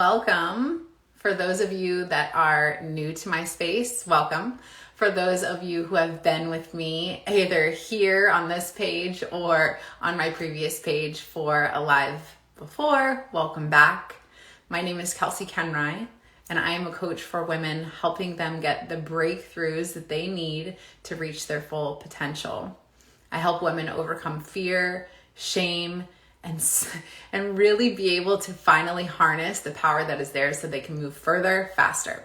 Welcome. For those of you that are new to my space, welcome. For those of you who have been with me either here on this page or on my previous page for a live before, welcome back. My name is Kelsey Kenry, and I am a coach for women, helping them get the breakthroughs that they need to reach their full potential. I help women overcome fear, shame, and really be able to finally harness the power that is theirs so they can move further, faster.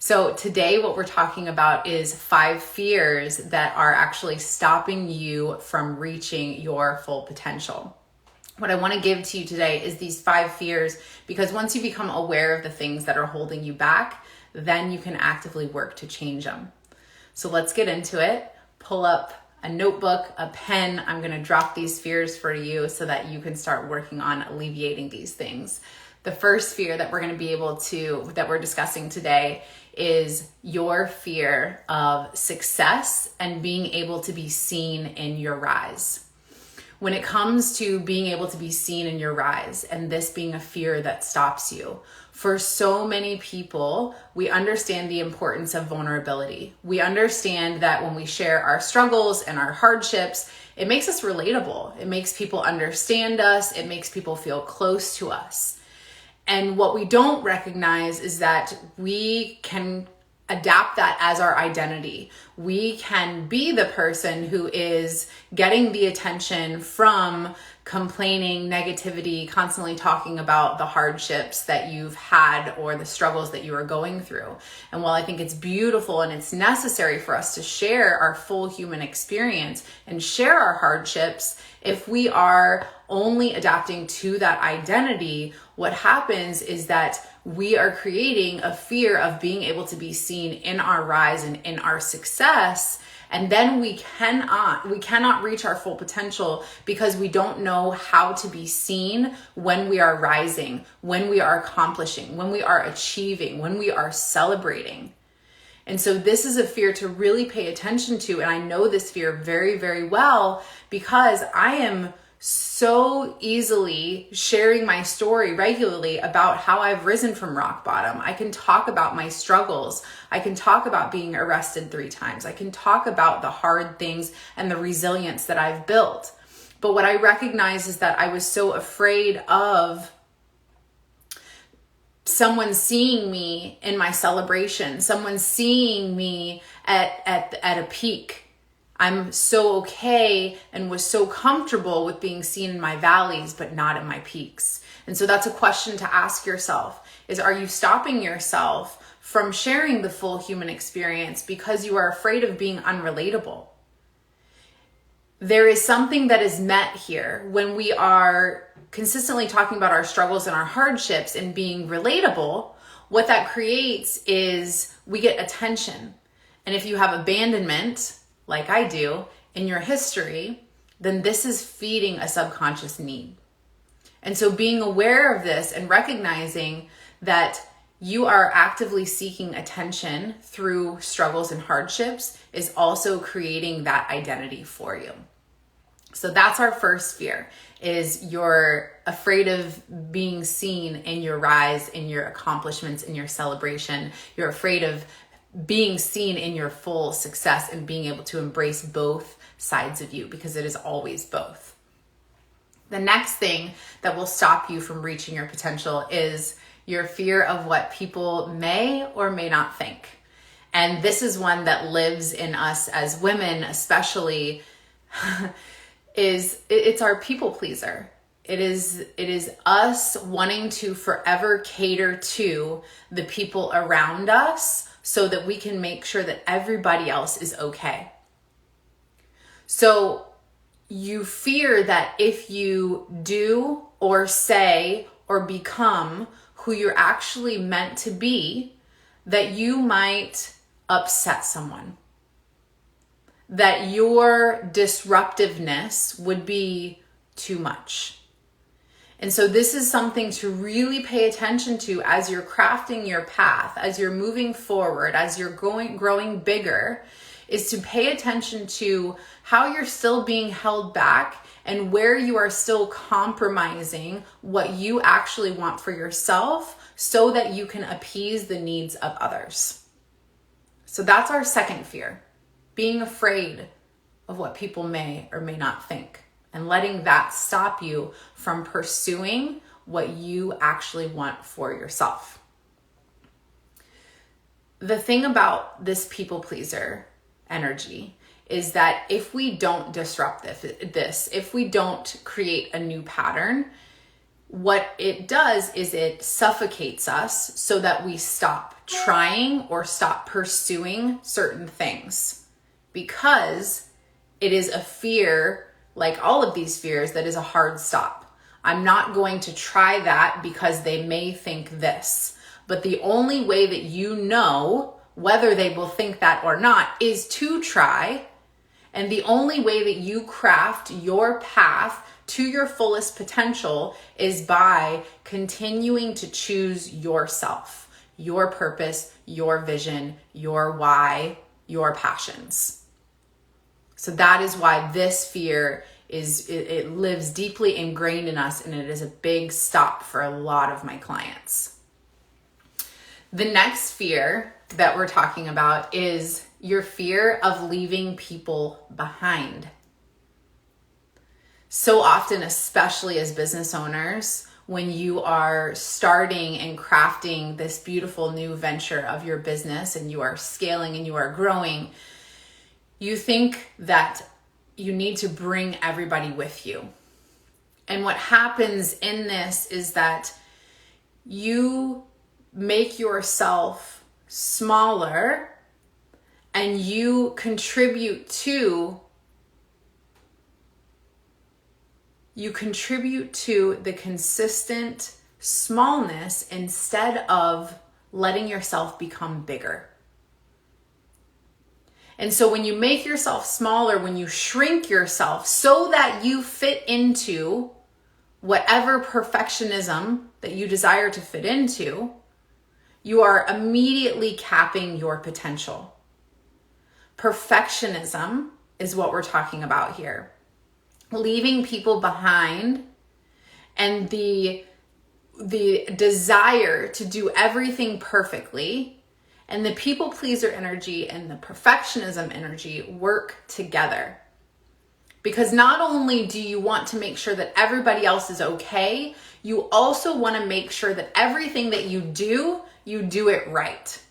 So today what we're talking about is 5 fears that are actually stopping you from reaching your full potential. What I want to give to you today is these 5 fears, because once you become aware of the things that are holding you back, then you can actively work to change them. So let's get into it. Pull up a notebook, a pen. I'm going to drop these fears for you so that you can start working on alleviating these things. The first fear that we're discussing today is your fear of success and being able to be seen in your rise. When it comes to being able to be seen in your rise and this being a fear that stops you, for so many people, we understand the importance of vulnerability. We understand that when we share our struggles and our hardships, it makes us relatable. It makes people understand us. It makes people feel close to us. And what we don't recognize is that we can adapt that as our identity. We can be the person who is getting the attention from complaining, negativity, constantly talking about the hardships that you've had or the struggles that you are going through. And while I think it's beautiful and it's necessary for us to share our full human experience and share our hardships, if we are only adapting to that identity, what happens is that we are creating a fear of being able to be seen in our rise and in our success. And then we cannot reach our full potential because we don't know how to be seen when we are rising, when we are accomplishing, when we are achieving, when we are celebrating. And so this is a fear to really pay attention to. And I know this fear very, very well because I am so easily sharing my story regularly about how I've risen from rock bottom. I can talk about my struggles. I can talk about being arrested 3 times. I can talk about the hard things and the resilience that I've built. But what I recognize is that I was so afraid of someone seeing me in my celebration, someone seeing me at a peak. I'm so okay and was so comfortable with being seen in my valleys, but not in my peaks. And so that's a question to ask yourself is, are you stopping yourself from sharing the full human experience because you are afraid of being unrelatable? There is something that is met here when we are consistently talking about our struggles and our hardships and being relatable. What that creates is we get attention. And if you have abandonment, like I do, in your history, then this is feeding a subconscious need. And so being aware of this and recognizing that you are actively seeking attention through struggles and hardships is also creating that identity for you. So that's our first fear, is you're afraid of being seen in your rise, in your accomplishments, in your celebration. You're afraid of being seen in your full success and being able to embrace both sides of you, because it is always both. The next thing that will stop you from reaching your potential is your fear of what people may or may not think. And this is one that lives in us as women, especially, it's our people pleaser. It is us wanting to forever cater to the people around us so that we can make sure that everybody else is okay. So you fear that if you do or say or become who you're actually meant to be, that you might upset someone, that your disruptiveness would be too much. And so this is something to really pay attention to as you're crafting your path, as you're moving forward, as you're growing bigger, is to pay attention to how you're still being held back and where you are still compromising what you actually want for yourself so that you can appease the needs of others. So that's our second fear, being afraid of what people may or may not think, and letting that stop you from pursuing what you actually want for yourself. The thing about this people pleaser energy is that if we don't disrupt this, if we don't create a new pattern, what it does is it suffocates us so that we stop trying or stop pursuing certain things, because it is a fear, like all of these fears, that is a hard stop. I'm not going to try that because they may think this. But the only way that you know whether they will think that or not is to try. And the only way that you craft your path to your fullest potential is by continuing to choose yourself, your purpose, your vision, your why, your passions. So that is why this fear it lives deeply ingrained in us, and it is a big stop for a lot of my clients. The next fear that we're talking about is your fear of leaving people behind. So often, especially as business owners, when you are starting and crafting this beautiful new venture of your business and you are scaling and you are growing, you think that you need to bring everybody with you. And what happens in this is that you make yourself smaller and you contribute to the consistent smallness instead of letting yourself become bigger. And so when you make yourself smaller, when you shrink yourself so that you fit into whatever perfectionism that you desire to fit into, you are immediately capping your potential. Perfectionism is what we're talking about here. Leaving people behind and the desire to do everything perfectly, and the people pleaser energy and the perfectionism energy work together. Because not only do you want to make sure that everybody else is okay, you also want to make sure that everything that you do it right.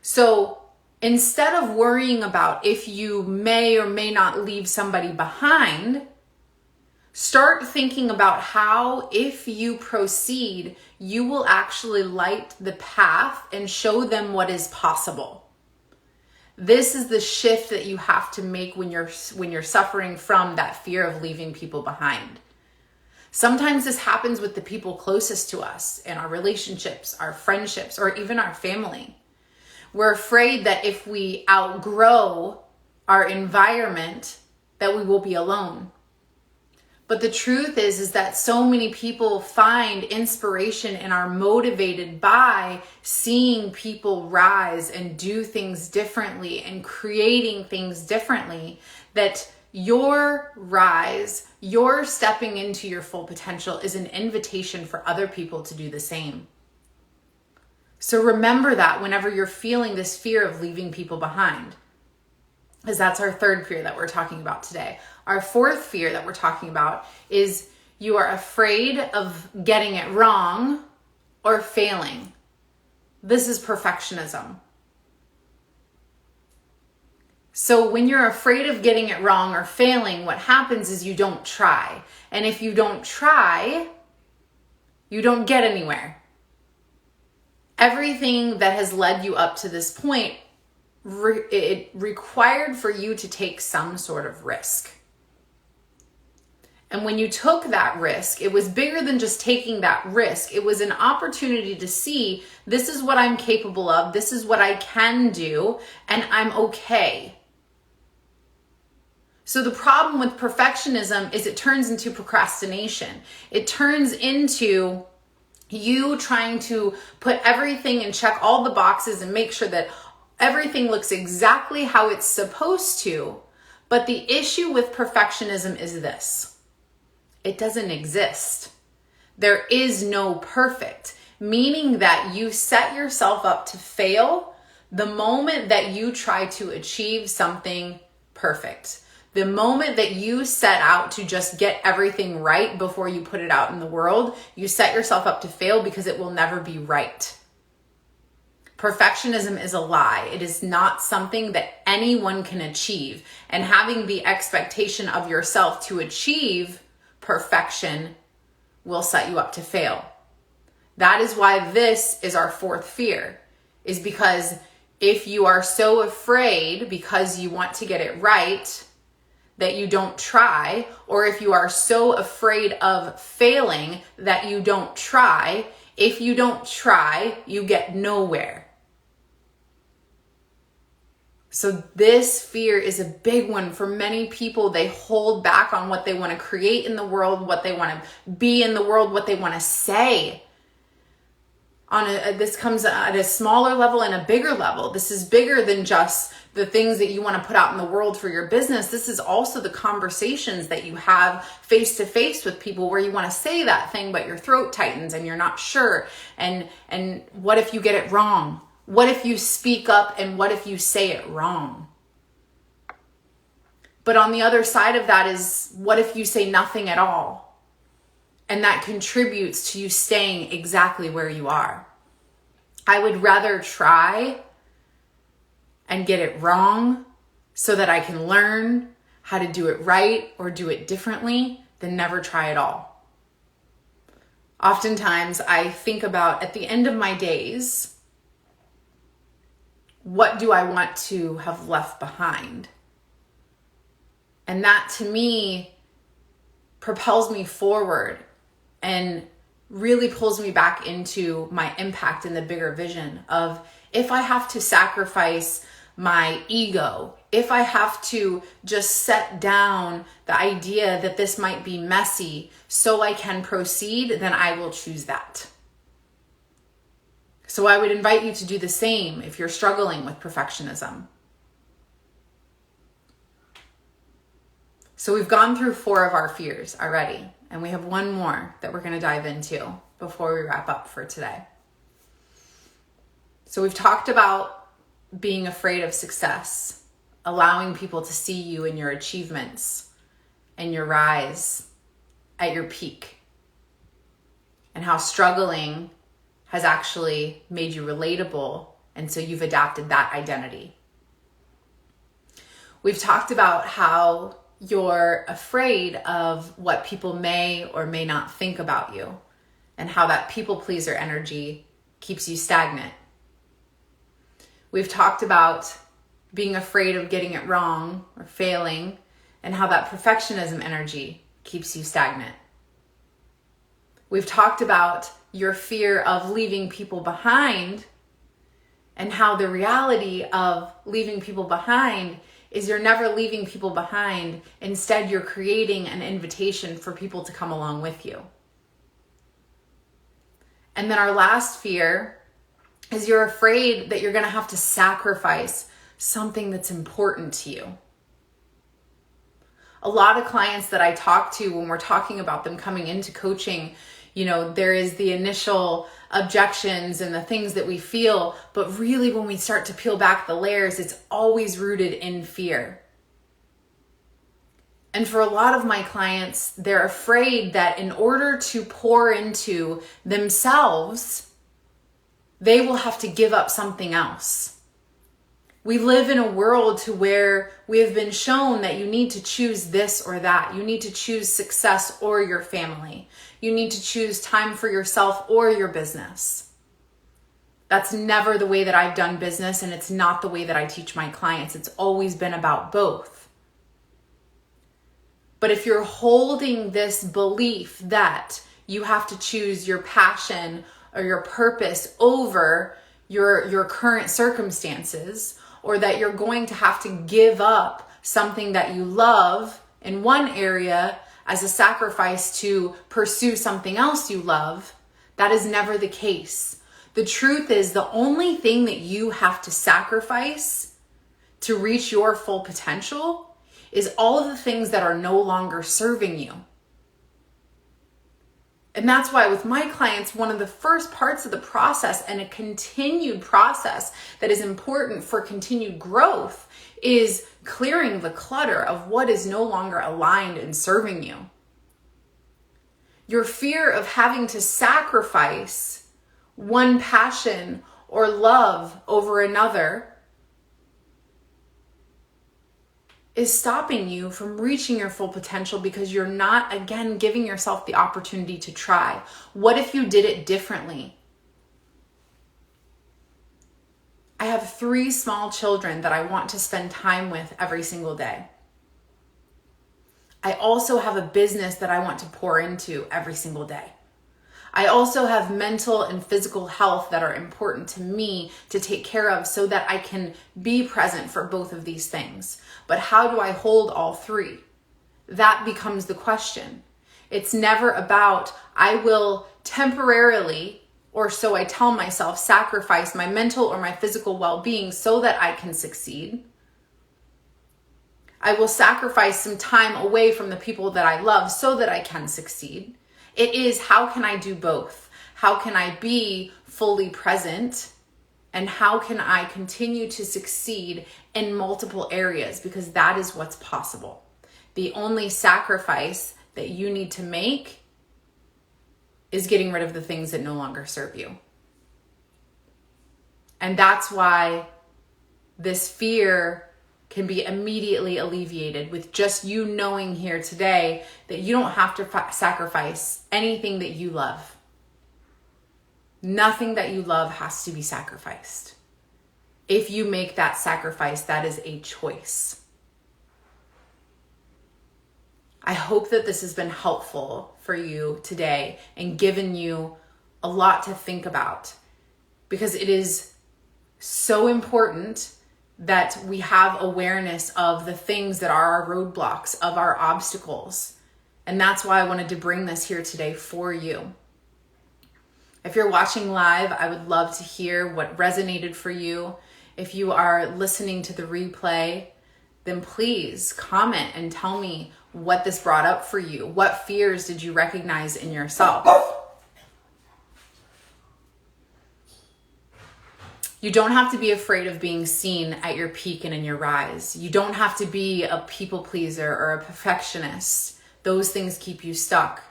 So instead of worrying about if you may or may not leave somebody behind, start thinking about how, if you proceed, you will actually light the path and show them what is possible. This is the shift that you have to make when you're suffering from that fear of leaving people behind. Sometimes this happens with the people closest to us in our relationships, our friendships, or even our family. We're afraid that if we outgrow our environment, that we will be alone. But the truth is that so many people find inspiration and are motivated by seeing people rise and do things differently and creating things differently, that your rise, your stepping into your full potential is an invitation for other people to do the same. So remember that whenever you're feeling this fear of leaving people behind, because that's our third fear that we're talking about today. Our fourth fear that we're talking about is you are afraid of getting it wrong or failing. This is perfectionism. So when you're afraid of getting it wrong or failing, what happens is you don't try. And if you don't try, you don't get anywhere. Everything that has led you up to this point, it required for you to take some sort of risk. And when you took that risk, it was bigger than just taking that risk. It was an opportunity to see, this is what I'm capable of, this is what I can do, and I'm okay. So the problem with perfectionism is it turns into procrastination. It turns into you trying to put everything and check all the boxes and make sure that everything looks exactly how it's supposed to. But the issue with perfectionism is this: it doesn't exist. There is no perfect, meaning that you set yourself up to fail the moment that you try to achieve something perfect. The moment that you set out to just get everything right before you put it out in the world, you set yourself up to fail because it will never be right. Perfectionism is a lie. It is not something that anyone can achieve. And having the expectation of yourself to achieve perfection will set you up to fail. That is why this is our fourth fear, is because if you are so afraid because you want to get it right that you don't try, or if you are so afraid of failing that you don't try, if you don't try, you get nowhere. So this fear is a big one for many people. They hold back on what they want to create in the world, what they want to be in the world, what they want to say. This comes at a smaller level and a bigger level. This is bigger than just the things that you want to put out in the world for your business. This is also the conversations that you have face to face with people where you want to say that thing, but your throat tightens and you're not sure. And what if you get it wrong? What if you speak up and what if you say it wrong? But on the other side of that is, what if you say nothing at all? And that contributes to you staying exactly where you are. I would rather try and get it wrong so that I can learn how to do it right or do it differently than never try at all. Oftentimes I think about, at the end of my days, what do I want to have left behind? And that to me propels me forward and really pulls me back into my impact in the bigger vision of, if I have to sacrifice my ego, if I have to just set down the idea that this might be messy so I can proceed, then I will choose that. So I would invite you to do the same if you're struggling with perfectionism. So we've gone through 4 of our fears already, and we have one more that we're going to dive into before we wrap up for today. So we've talked about being afraid of success, allowing people to see you and your achievements and your rise at your peak, and how struggling has actually made you relatable, and so you've adapted that identity. We've talked about how you're afraid of what people may or may not think about you, and how that people pleaser energy keeps you stagnant. We've talked about being afraid of getting it wrong or failing, and how that perfectionism energy keeps you stagnant. We've talked about your fear of leaving people behind, and how the reality of leaving people behind is you're never leaving people behind. Instead, you're creating an invitation for people to come along with you. And then our last fear is you're afraid that you're going to have to sacrifice something that's important to you. A lot of clients that I talk to, when we're talking about them coming into coaching, there is the initial objections and the things that we feel, but really when we start to peel back the layers, it's always rooted in fear. And for a lot of my clients, they're afraid that in order to pour into themselves, they will have to give up something else. We live in a world to where we have been shown that you need to choose this or that. You need to choose success or your family. You need to choose time for yourself or your business. That's never the way that I've done business, and it's not the way that I teach my clients. It's always been about both. But if you're holding this belief that you have to choose your passion or your purpose over your current circumstances, or that you're going to have to give up something that you love in one area as a sacrifice to pursue something else you love, that is never the case. The truth is, the only thing that you have to sacrifice to reach your full potential is all of the things that are no longer serving you. And that's why with my clients, one of the first parts of the process and a continued process that is important for continued growth is clearing the clutter of what is no longer aligned and serving you. Your fear of having to sacrifice one passion or love over another is stopping you from reaching your full potential because you're not, again, giving yourself the opportunity to try. What if you did it differently? I have 3 small children that I want to spend time with every single day. I also have a business that I want to pour into every single day. I also have mental and physical health that are important to me to take care of so that I can be present for both of these things. But how do I hold all 3? That becomes the question. It's never about, I will temporarily, or so I tell myself, sacrifice my mental or my physical well-being so that I can succeed. I will sacrifice some time away from the people that I love so that I can succeed. It is, how can I do both? How can I be fully present? And how can I continue to succeed in multiple areas? Because that is what's possible. The only sacrifice that you need to make is getting rid of the things that no longer serve you. And that's why this fear can be immediately alleviated with just you knowing here today that you don't have to sacrifice anything that you love. Nothing that you love has to be sacrificed. If you make that sacrifice, that is a choice. I hope that this has been helpful for you today and given you a lot to think about, because it is so important that we have awareness of the things that are our roadblocks, of our obstacles. And that's why I wanted to bring this here today for you. If you're watching live, I would love to hear what resonated for you. If you are listening to the replay, then please comment and tell me what this brought up for you. What fears did you recognize in yourself? You don't have to be afraid of being seen at your peak and in your rise. You don't have to be a people pleaser or a perfectionist. Those things keep you stuck.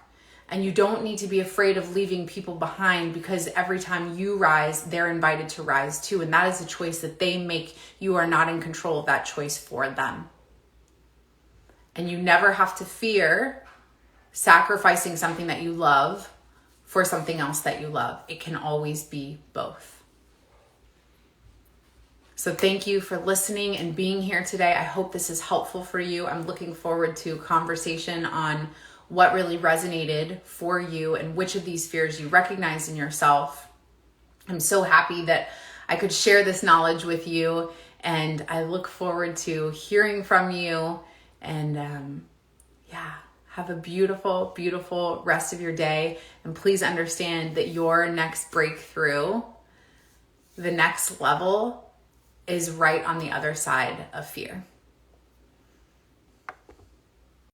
And you don't need to be afraid of leaving people behind, because every time you rise, they're invited to rise too. And that is a choice that they make. You are not in control of that choice for them. And you never have to fear sacrificing something that you love for something else that you love. It can always be both. So thank you for listening and being here today. I hope this is helpful for you. I'm looking forward to a conversation on what really resonated for you and which of these fears you recognize in yourself. I'm so happy that I could share this knowledge with you, and I look forward to hearing from you. And have a beautiful, beautiful rest of your day. And please understand that your next breakthrough, the next level, is right on the other side of fear.